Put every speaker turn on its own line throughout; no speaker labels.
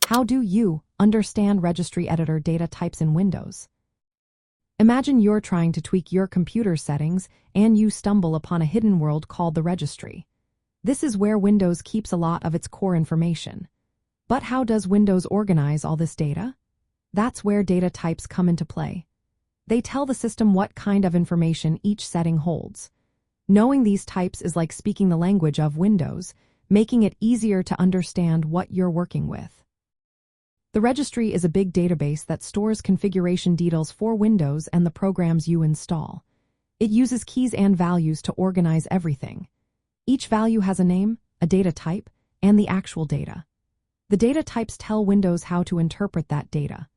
How do you understand registry editor data types in Windows? Imagine you're trying to tweak your computer settings and you stumble upon a hidden world called the registry. This is where Windows keeps a lot of its core information. But how does Windows organize all this data? That's where data types come into play. They tell the system what kind of information each setting holds. Knowing these types is like speaking the language of Windows, making it easier to understand what you're working with. The registry is a big database that stores configuration details for Windows and the programs you install. It uses keys and values to organize everything. Each value has a name, a data type, and the actual data. The data types tell Windows how to interpret that data.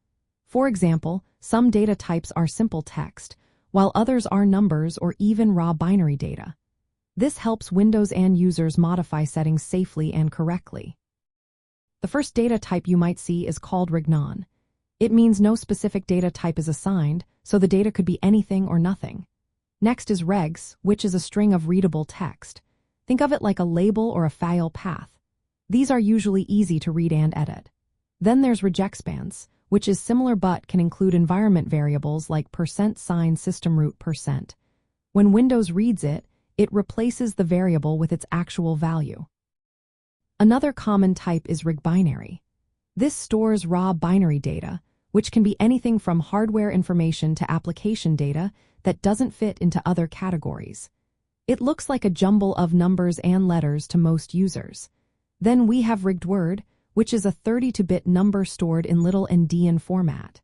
For example, some data types are simple text, while others are numbers or even raw binary data. This helps Windows and users modify settings safely and correctly. The first data type you might see is called regnon. It means no specific data type is assigned, so the data could be anything or nothing. Next is regs, which is a string of readable text. Think of it like a label or a file path. These are usually easy to read and edit. Then there's regexpands, which is similar but can include environment variables like %sign system root %. When Windows reads it, it replaces the variable with its actual value. Another common type is regbinary. This stores raw binary data, which can be anything from hardware information to application data that doesn't fit into other categories. It looks like a jumble of numbers and letters to most users. Then we have rigged word, which is a 32-bit number stored in little endian format.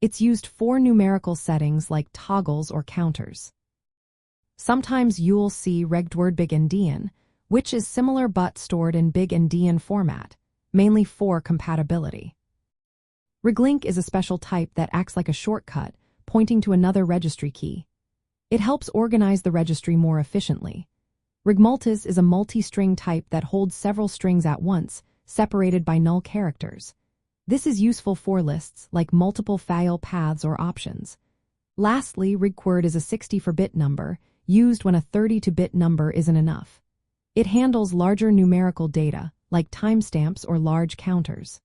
It's used for numerical settings like toggles or counters. Sometimes you'll see regged word big endian, which is similar but stored in big endian format, mainly for compatibility. Reglink is a special type that acts like a shortcut, pointing to another registry key. It helps organize the registry more efficiently. Regmultis is a multi-string type that holds several strings at once, separated by null characters. This is useful for lists like multiple file paths or options. Lastly, regquord is a 64-bit number, used when a 32-bit number isn't enough. It handles larger numerical data, like timestamps or large counters.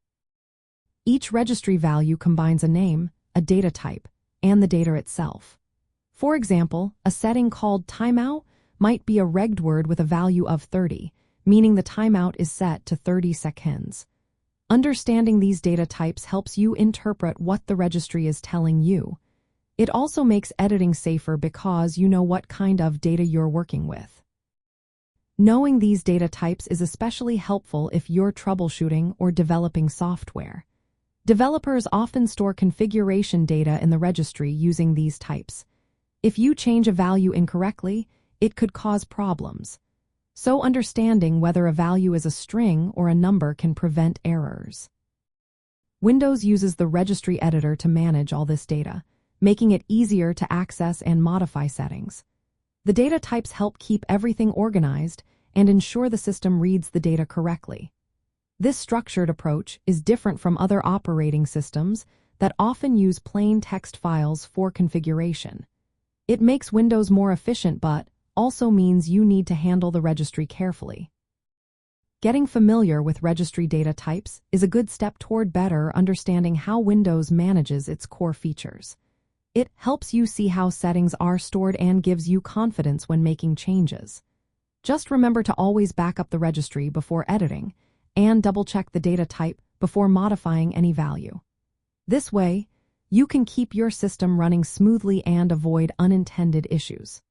Each registry value combines a name, a data type, and the data itself. For example, a setting called timeout might be a regged word with a value of 30, meaning the timeout is set to 30 seconds. Understanding these data types helps you interpret what the registry is telling you. It also makes editing safer because you know what kind of data you're working with. Knowing these data types is especially helpful if you're troubleshooting or developing software. Developers often store configuration data in the registry using these types. If you change a value incorrectly, it could cause problems. So understanding whether a value is a string or a number can prevent errors. Windows uses the registry editor to manage all this data, making it easier to access and modify settings. The data types help keep everything organized and ensure the system reads the data correctly. This structured approach is different from other operating systems that often use plain text files for configuration. It makes Windows more efficient but also means you need to handle the registry carefully. Getting familiar with registry data types is a good step toward better understanding how Windows manages its core features. It helps you see how settings are stored and gives you confidence when making changes. Just remember to always back up the registry before editing and double-check the data type before modifying any value. This way, you can keep your system running smoothly and avoid unintended issues.